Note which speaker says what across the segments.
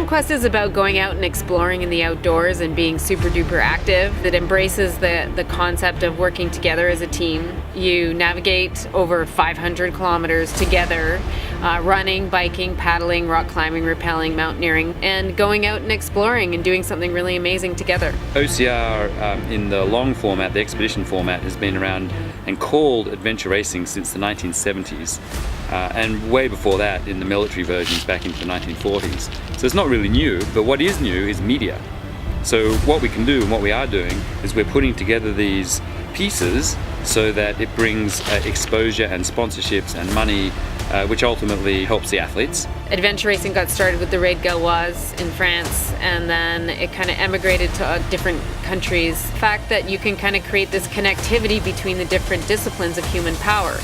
Speaker 1: Quest is about going out and exploring in the outdoors and being super duper active. It embraces the concept of working together as a team. You navigate over 500 kilometers together, running, biking, paddling, rock climbing, rappelling, mountaineering, and going out and exploring and doing something really amazing together.
Speaker 2: OCR in the long format, the expedition format, has been around and called adventure racing since the 1970s. And way before that in the military versions back into the 1940s. So it's not really new, but what is new is media. So what we can do and what we are doing is we're putting together these pieces so that it brings exposure and sponsorships and money, which ultimately helps the athletes.
Speaker 1: Adventure racing got started with the Raid Gauloise in France, and then it kind of emigrated to different countries. The fact that you can kind of create this connectivity between the different disciplines of human power.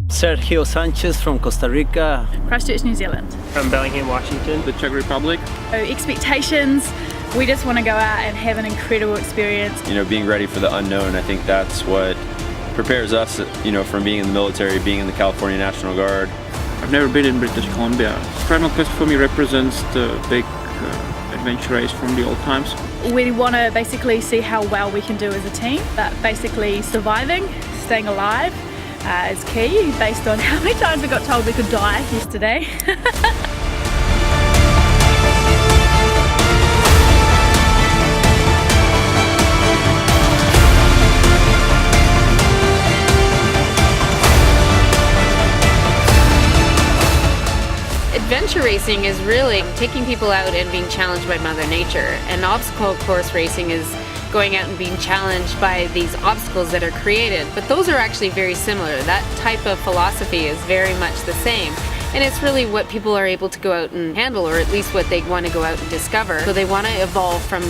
Speaker 3: Sergio Sanchez from Costa Rica.
Speaker 4: Christchurch, New Zealand.
Speaker 5: From Bellingham, Washington.
Speaker 6: The Czech Republic.
Speaker 4: So expectations, we just want to go out and have an incredible experience.
Speaker 7: You know, being ready for the unknown, I think that's what prepares us, you know, from being in the military, being in the California National Guard.
Speaker 6: I've never been in British Columbia. Primal Quest for me represents the big adventure race from the old times.
Speaker 4: We want to basically see how well we can do as a team, but basically surviving, staying alive, is key based on how many times we got told we could die yesterday.
Speaker 1: Adventure racing is really taking people out and being challenged by Mother Nature, and obstacle course racing is going out and being challenged by these obstacles that are created. But those are actually very similar. That type of philosophy is very much the same. And it's really what people are able to go out and handle, or at least what they want to go out and discover. So they want to evolve from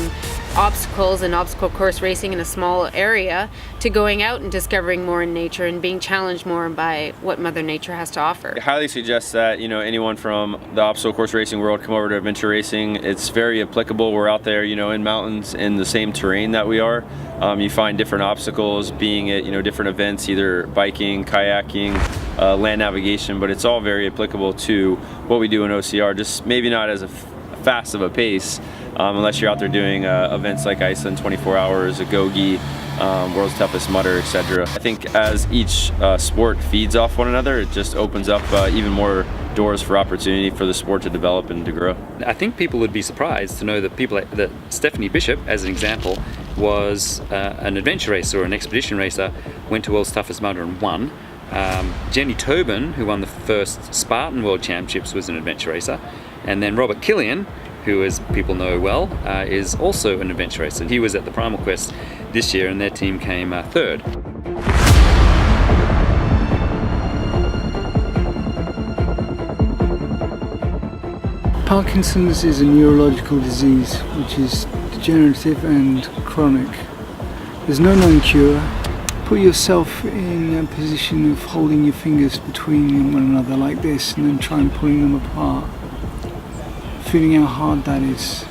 Speaker 1: obstacles and obstacle course racing in a small area to going out and discovering more in nature and being challenged more by what Mother Nature has to offer.
Speaker 7: I highly suggest that, you know, anyone from the obstacle course racing world come over to adventure racing. It's very applicable. We're out there, you know, in mountains in the same terrain that we are. You find different obstacles, being at, you know, different events, either biking, kayaking, land navigation, but it's all very applicable to what we do in OCR, just maybe not as fast of a pace, unless you're out there doing events like Iceland 24 Hours, Agoge, World's Toughest Mudder, etc. I think as each sport feeds off one another, it just opens up even more doors for opportunity for the sport to develop and to grow.
Speaker 2: I think people would be surprised to know that Stephanie Bishop, as an example, was an adventure racer or an expedition racer, went to World's Toughest Mudder and won. Jenny Tobin, who won the first Spartan World Championships, was an adventure racer. And then Robert Killian, who, as people know well, is also an adventure racer. He was at the Primal Quest this year and their team came third.
Speaker 8: Parkinson's is a neurological disease which is degenerative and chronic. There's no known cure. Put yourself in a position of holding your fingers between one another like this and then try and pulling them apart. Feeling how hard that is.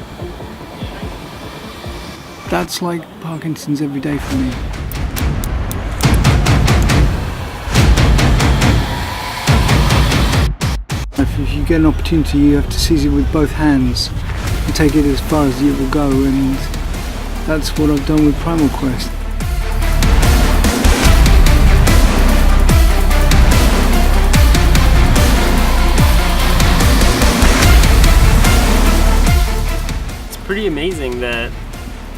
Speaker 8: That's like Parkinson's every day for me. If you get an opportunity, you have to seize it with both hands and take it as far as it will go, and that's what I've done with Primal Quest.
Speaker 5: Pretty amazing that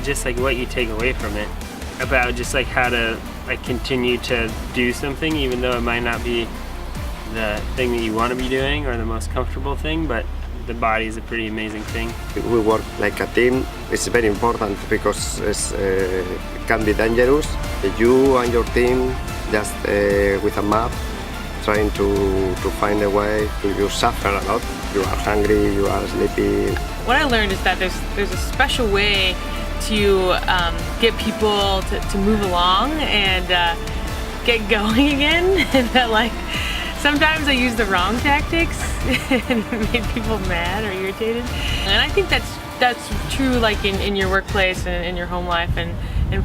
Speaker 5: just like what you take away from it, about just like how to like continue to do something even though it might not be the thing that you want to be doing or the most comfortable thing, but the body is a pretty amazing thing.
Speaker 9: We work like a team. It's very important because it can be dangerous. You and your team just with a map trying to find a way. You suffer a lot. You are hungry, you are sleepy.
Speaker 10: What I learned is that there's a special way to get people to move along and get going again, and that like sometimes I use the wrong tactics and made people mad or irritated. And I think that's true like in your workplace and in your home life and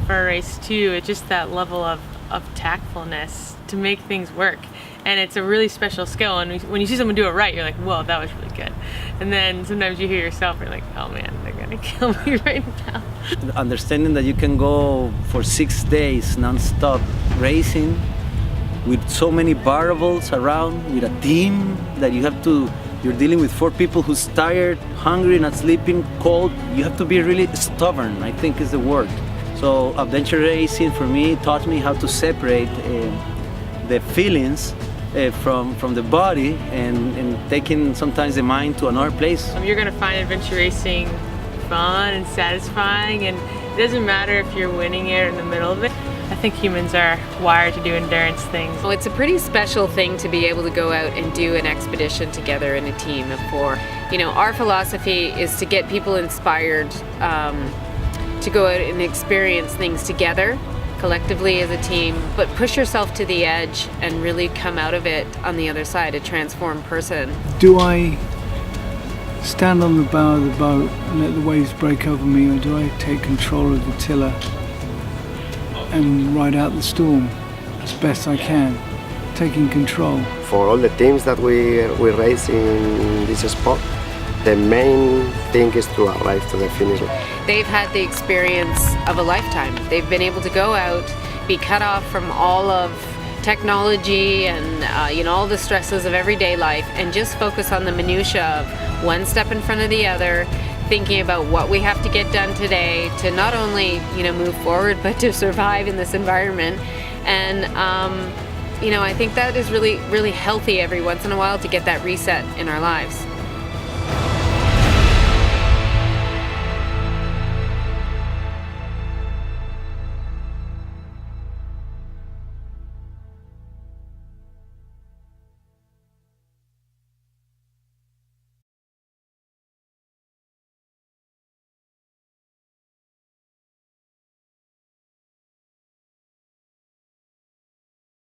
Speaker 10: for a race too. It's just that level of tactfulness to make things work. And it's a really special skill, and when you see someone do it right, you're like, whoa, that was really good. And then sometimes you hear yourself, and you're like, oh man, they're gonna kill me right now.
Speaker 3: Understanding that you can go for 6 days non-stop racing with so many variables around, with a team that you're dealing with 4 people who's tired, hungry, not sleeping, cold. You have to be really stubborn, I think is the word. So adventure racing for me taught me how to separate the feelings from the body and taking sometimes the mind to another place.
Speaker 10: You're gonna find adventure racing fun and satisfying, and it doesn't matter if you're winning it or in the middle of it. I think humans are wired to do endurance things.
Speaker 1: Well, it's a pretty special thing to be able to go out and do an expedition together in a team of 4. You know, our philosophy is to get people inspired to go out and experience things together, collectively as a team, but push yourself to the edge and really come out of it on the other side, a transformed person.
Speaker 8: Do I stand on the bow of the boat and let the waves break over me, or do I take control of the tiller and ride out the storm as best I can, taking control?
Speaker 9: For all the teams that we race in this sport, the main thing is to arrive to the finish line.
Speaker 1: They've had the experience of a lifetime. They've been able to go out, be cut off from all of technology and you know, all the stresses of everyday life, and just focus on the minutia of one step in front of the other, thinking about what we have to get done today to not only, you know, move forward, but to survive in this environment. And you know, I think that is really, really healthy every once in a while to get that reset in our lives.